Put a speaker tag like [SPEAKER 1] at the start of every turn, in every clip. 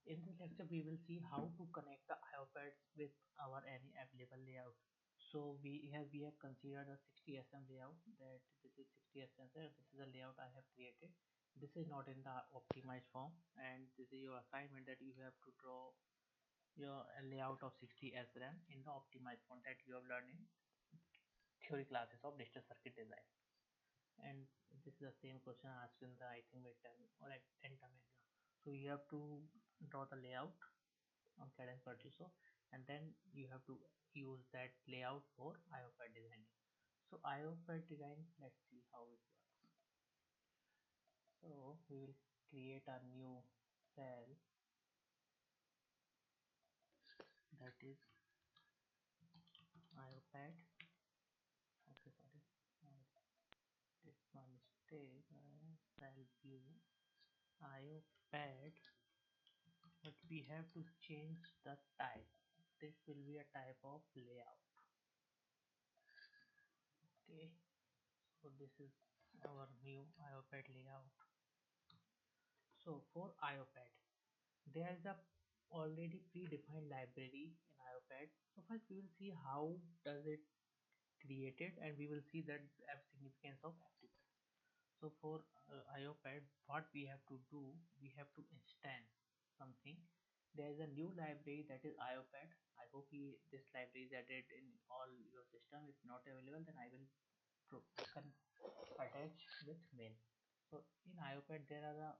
[SPEAKER 1] In this lecture, we will see how to connect the IO pads with our any available layout. So we have considered a 60 SM layout. That this is 60 SM. This is the layout I have created. This is not in the optimized form, and this is your assignment that you have to draw your layout of 60 SRAM in the optimized form that you have learned in theory classes of digital circuit design. And this is the same question asked in the I think midterm or like 10 term exam. So you have to draw the layout on Cadence Virtuoso, and then you have to use that layout for IO pad designing. So IO pad design, let's see how it works. So we will create a new cell, that is IO pad. Okay, sorry, it's my mistake. Cell view IO pad, but we have to change the type. This will be a type of layout. Okay, so this is our new IO pad layout. So for IO pad, there is a already predefined library in IO pad. So first we will see how does it created, and we will see that significance of active pads. So for IO pad, what we have to do, we have to instance something. There is a new library that is IO pad. I hope this library is added in all your system. If not available, then I will attach with mail. So in IO pad there are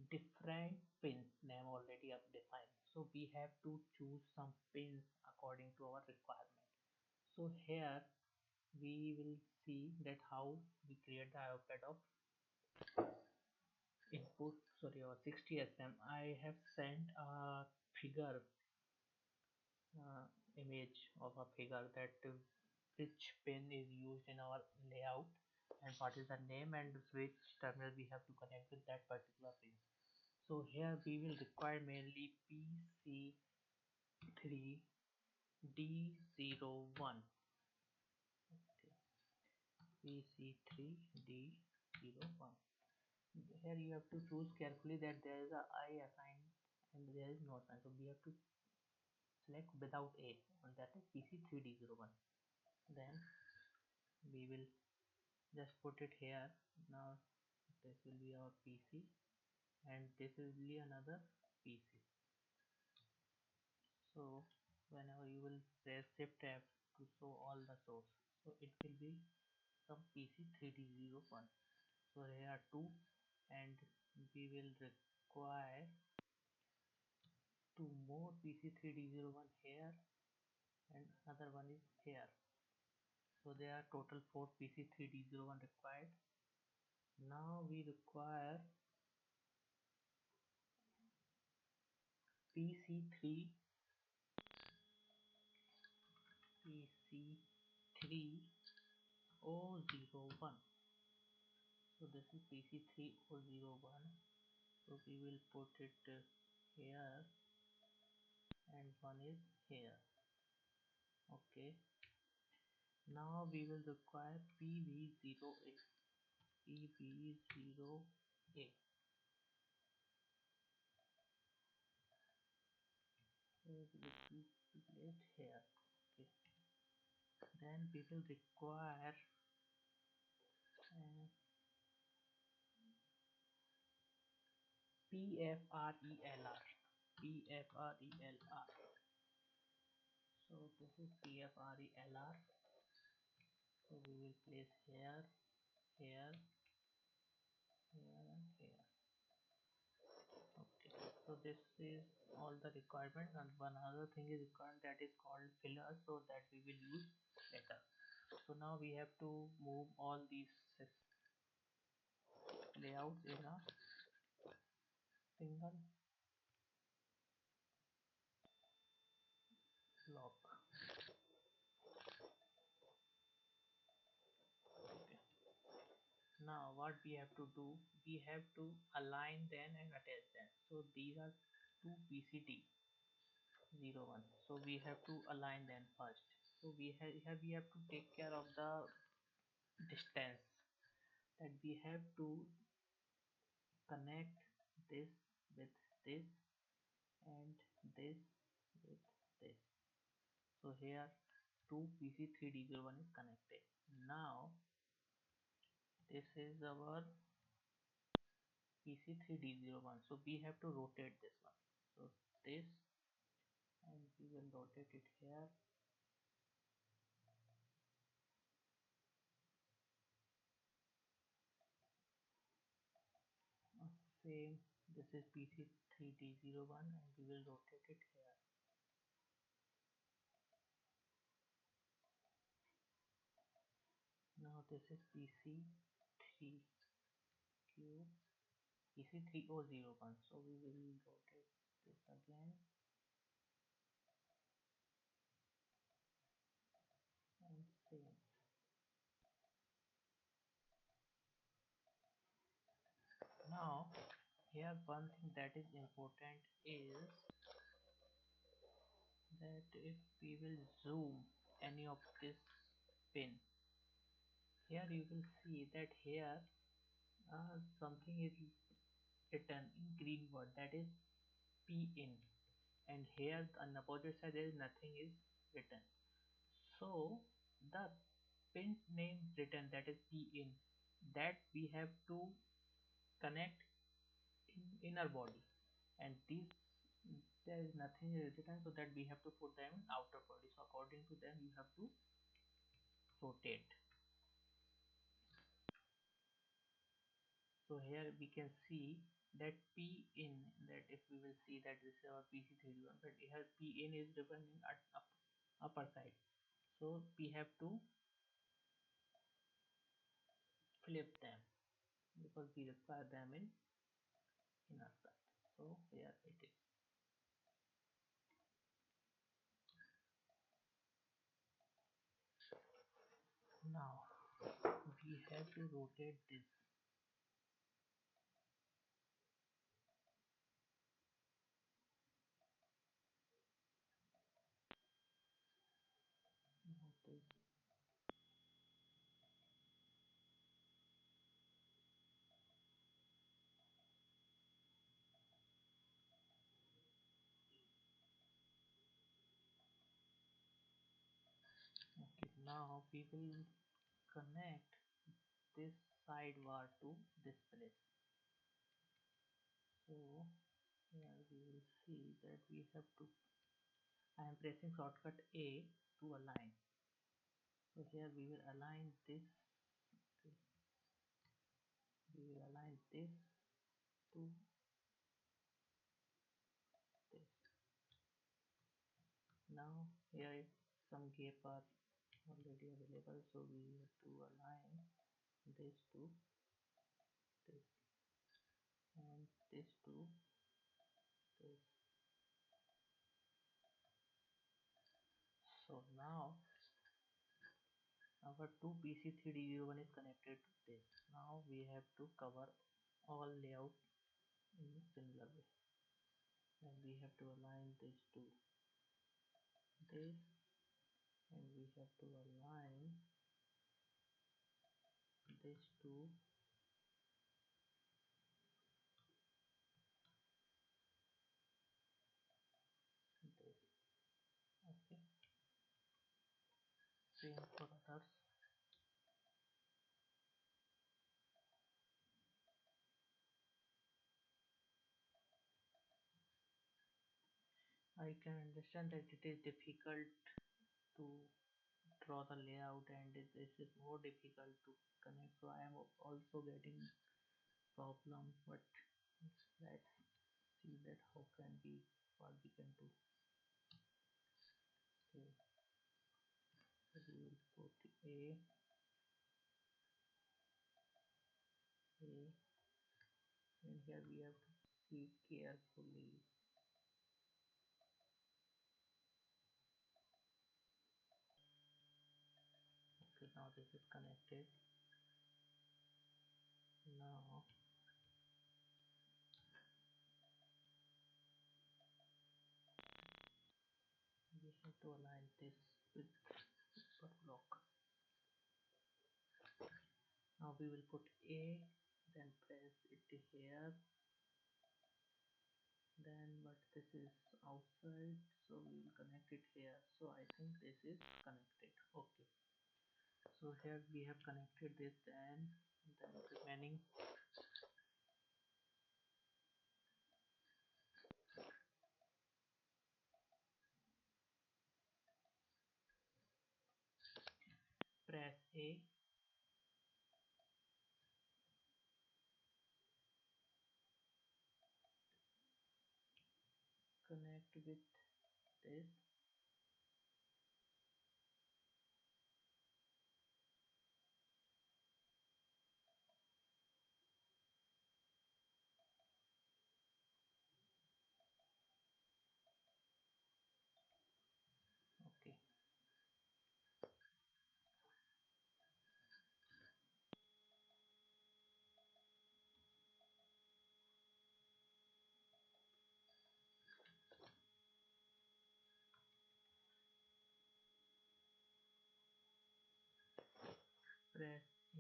[SPEAKER 1] different pins name already defined, so we have to choose some pins according to our requirement. So here we will see that how we create the iPad of input, sorry, or 60 SM. I have sent a figure, image of a figure that which pin is used in our layout and what is the name and which terminal we have to connect with that particular pin. So here we will require mainly PC3D01. Okay. PC3D01. Here you have to choose carefully that there is a I assigned and there is no sign. So we have to select without A, and that is PC3D01. Then we will just put it here. Now this will be our PC and this will be another PC. So whenever you will press shift F to show all the source, so it will be some PC3D01. So here are two, and we will require two more PC3D01 here, and another one is here. So there are total 4 PC3D01 required. Now we require PC3 PC3001. So this is PC3001. So we will put it here, and one is here. Okay. Now we will require PV0A. PV0A. So we will place here. Okay. Then we will require uh, PFRELR. PFRELR. So this is PFRELR. So we will place here, here, here, and here. Okay. So this is all the requirements, and one other thing is required, that is called filler, so that we will use later. So now we have to move all these layouts in a single block. Okay. Now what we have to do, we have to align them and attach them. So these are two PCD01. So we have to align them first. So we have to take care of the distance, that we have to connect this with this and this with this. So here two PC3D01 is connected. Now this is our PC3D01. So we have to rotate this one. So this, and we will rotate it here. Same, this is PC3D01 and we will rotate it here. Now this is PC3 Q PC3001. So we will rotate this again and same. Now here one thing that is important is that if we will zoom any of this pin, here you will see that here something is written in green word, that is P in, and here on the opposite side there is nothing is written. So the pin name written, that is P in, that we have to connect in inner body, and these there is nothing written, so that we have to put them in outer body. So according to them you have to rotate. So here we can see that P in, that if we will see that this is our PC31, but here P in is written in upper side, so we have to flip them because we require them in inner side. So here it is. Now we have to rotate this. Rotate. Okay, now we will connect this side bar to this place. So here we will see that we have to, I am pressing shortcut A to align. So here we will align this, we will align this to this. Now here some gap are already available, so we have to align this to this and this to this. So now our two PC3D01 is connected to this. Now we have to cover all layout in a similar way, and we have to align this to this, and we have to align this to this. Okay, same for others. I can understand that it is difficult to draw the layout, and this is more difficult to connect, so I am also getting problem, but let's see that how can we, what we can do. Okay, so we will put A, and here we have to see carefully. Okay, now this is connected. Now we have to align this with super block. Now we will put A, then press it here, then but this is outside, so we will connect it here. So I think this is connected. Okay, so here we have connected this, then remaining press A, connect with this, okay, press A,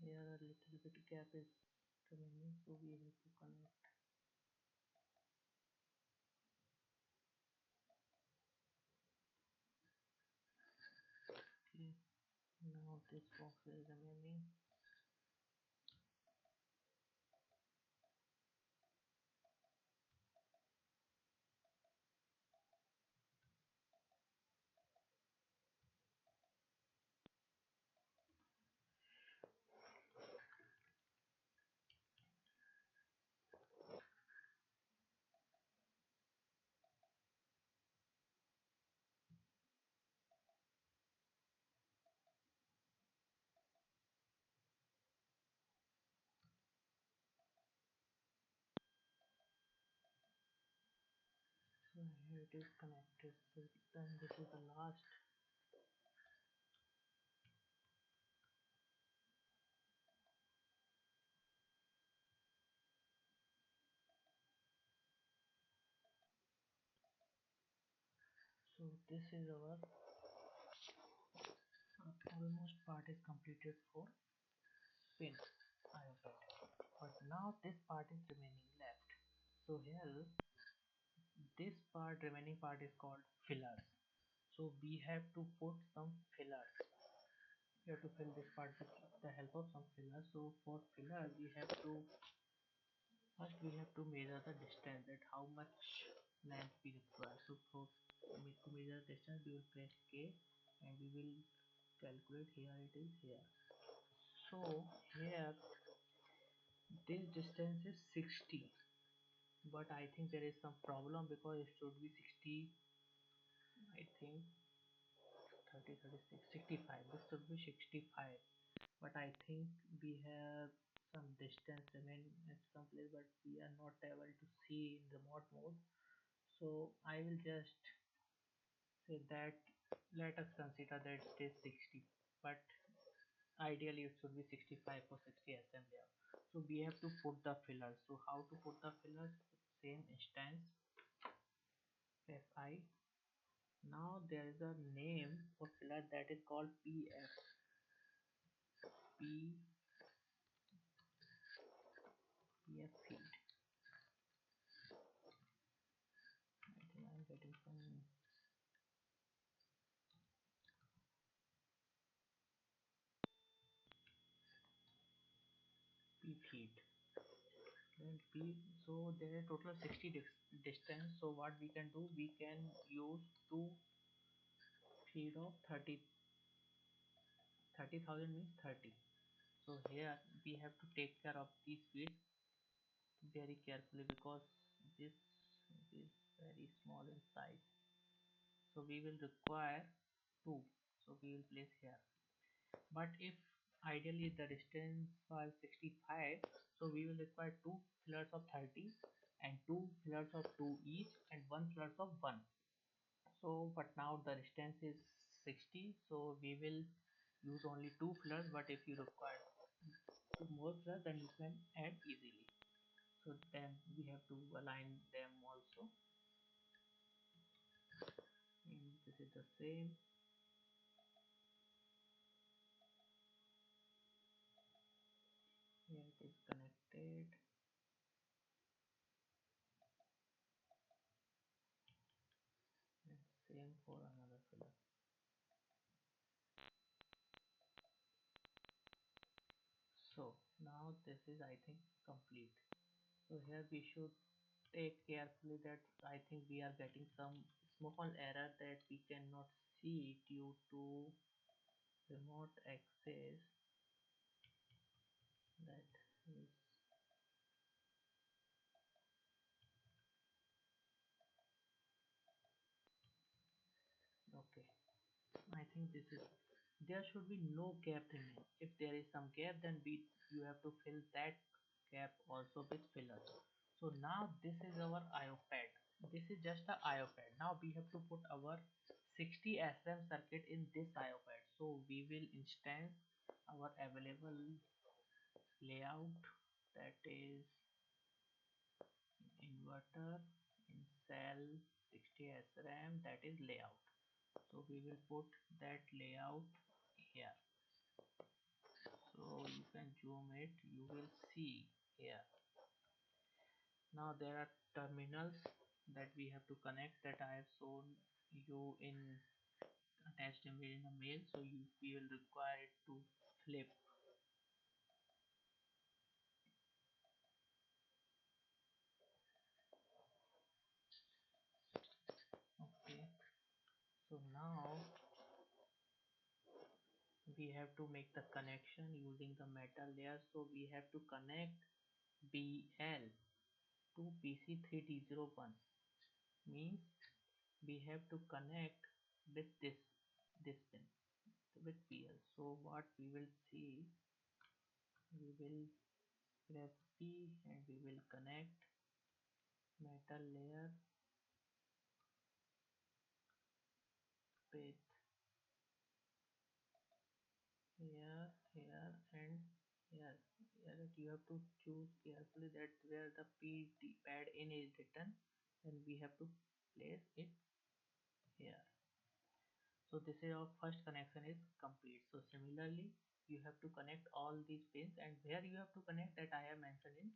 [SPEAKER 1] here a little bit gap is remaining, so we have to connect. Okay, now this box is remaining. So here it is connected. So then this is the last. So this is our almost part is completed for pin IOPad. But now this part is remaining left. So here this part remaining part is called fillers. So we have to put some fillers. We have to fill this part with the help of some fillers. So for fillers we have to first we have to measure the distance, that how much length we require. So for to measure distance we will press K and we will calculate. Here it is here. So here this distance is 60, but I think there is some problem because it should be 60. I think 30, 36, 65. This should be 65, but I think we have some distance remain at some place, but we are not able to see in remote mode. So I will just say that let us consider that it is 60, but ideally it should be 65 for 60 assembly. So we have to put the fillers. So how to put the fillers? Same instance, fi. Now there is a name for filler that is called pf. P pf feed. I think I'm getting some p feed. Then p. So there is total 60 distance. So what we can do? We can use two feed of 30,000 means 30. So here we have to take care of these feeds very carefully because this is very small in size. So we will require 2, so we will place here. But if ideally the distance was 65, so we will require two pillars of 30 and two pillars of 2 each and one pillars of 1. So but now the distance is 60, so we will use only two pillars, but if you require two more pillars then you can add easily. So then we have to align them also, and this is the same. Here it is connected, and same for another pillar. So now this is, I think, complete. So here we should take carefully that I think we are getting some small error that we cannot see due to remote access. That is okay. I think this is, there should be no gap remaining. If there is some gap, then we you have to fill that gap also with filler. So now this is our IO pad. This is just a IO pad. Now we have to put our 60 SRAM circuit in this IO pad. So we will instance our available layout, that is inverter in cell 60 SRAM, that is layout. So we will put that layout here. So you can zoom it, you will see here. Now there are terminals that we have to connect, that I have shown you in attached image in the mail. So we will require it to flip. Okay, so now we have to make the connection using the metal layer. So we have to connect BL to PC3D01, means we have to connect with this pin with PL. So what we will see, we will press P and we will connect metal layer with here, here and here. Here you have to choose carefully that where the PD pad in is written, then we have to place it here. So this is our first connection is complete. So similarly you have to connect all these pins, and where you have to connect, that I have mentioned in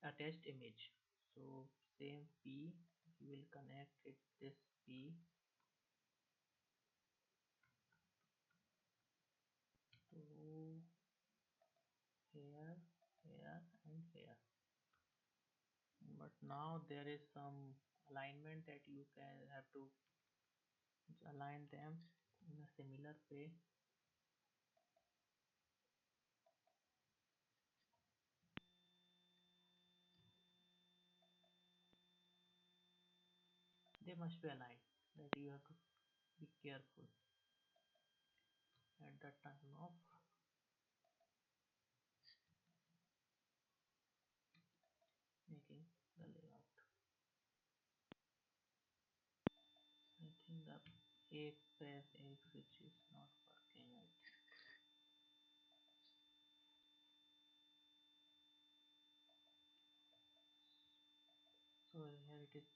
[SPEAKER 1] attached image. So same P, you will connect it this P to here, here and here. But now there is some alignment that you can have to align them in a similar way. They must be aligned, that you have to be careful at the time of making the layout. I think the egg press egg switch is not working. I think. So here it is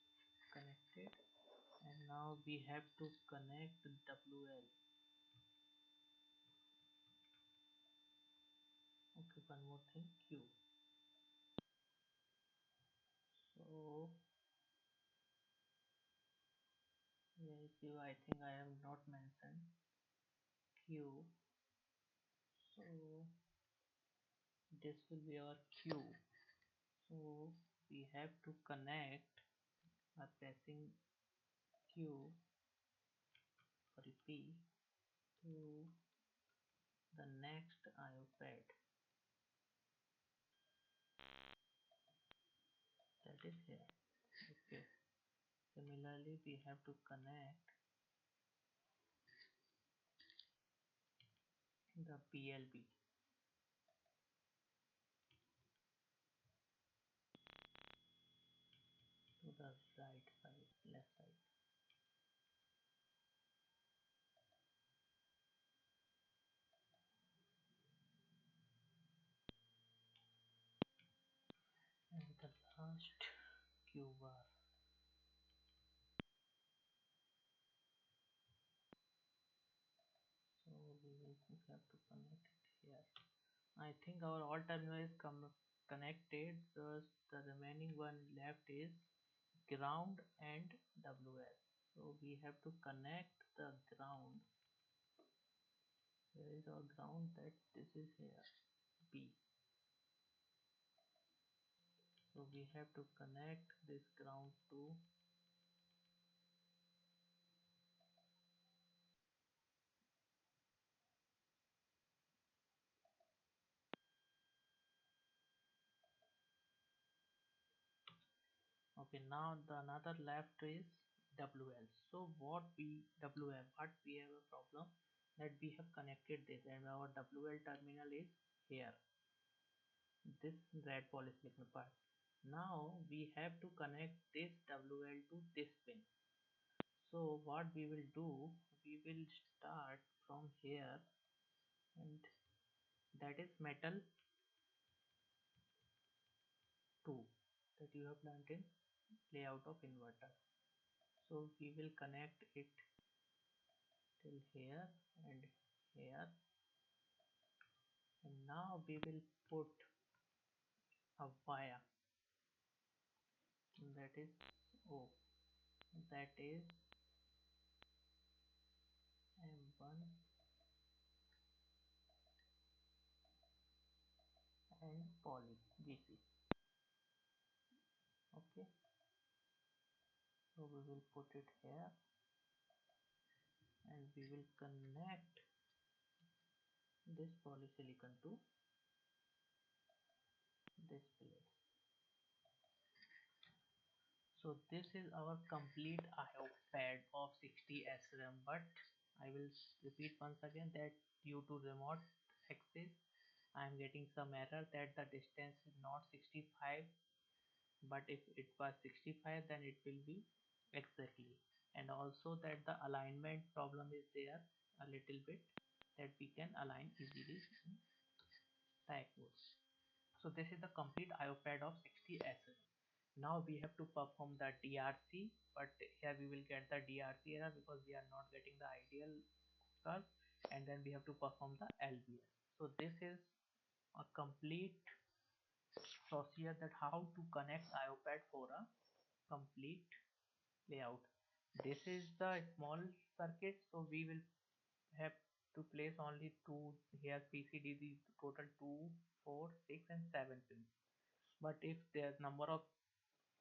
[SPEAKER 1] connected, and now we have to connect WL. Okay, one more thing, Q. So here is Q. I think I have not mentioned Q. So this will be our Q. So we have to connect by pressing Q, sorry P, to the next IO pad, that is here. Okay. Similarly we have to connect the PLB to the right side, left side. And the last Q bar. So we will have to connect it here. I think our all terminal is connected. So the remaining one left is ground and WS. So we have to connect the ground. Where is our ground? That this is here, B. So we have to connect this ground to. Okay, now the another left is WL. So what we have a problem that we have connected this and our WL terminal is here. This red polysilicon part. Now we have to connect this WL to this pin. So what we will do, we will start from here, and that is metal 2 that you have learned in layout of inverter. So we will connect it till here and here, and now we will put a wire that is O, that is M1 and poly GC. Okay, so we will put it here and we will connect this polysilicon to this plate. So this is our complete IO pad of 60 SRAM, but I will repeat once again that due to remote access I am getting some error that the distance is not 65, but if it was 65 then it will be exactly, and also that the alignment problem is there a little bit, that we can align easily in diagonals. So this is the complete IO pad of 60S. Now we have to perform the DRC, but here we will get the DRC error because we are not getting the ideal curve, and then we have to perform the LBS. So this is a complete procedure that how to connect IO pad for a complete layout. This is the small circuit, so we will have to place only two here PCD, the total 2, 4, 6 and 7 pins. But if the number of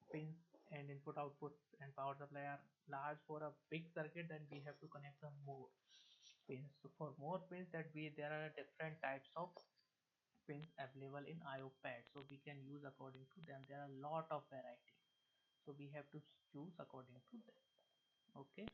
[SPEAKER 1] pins and input output and power supply are large for a big circuit, then we have to connect some more pins. So for more pins, that we there are different types of pins available in IO pad, so we can use according to them. There are a lot of variety, so we have to choose according to them. Okay.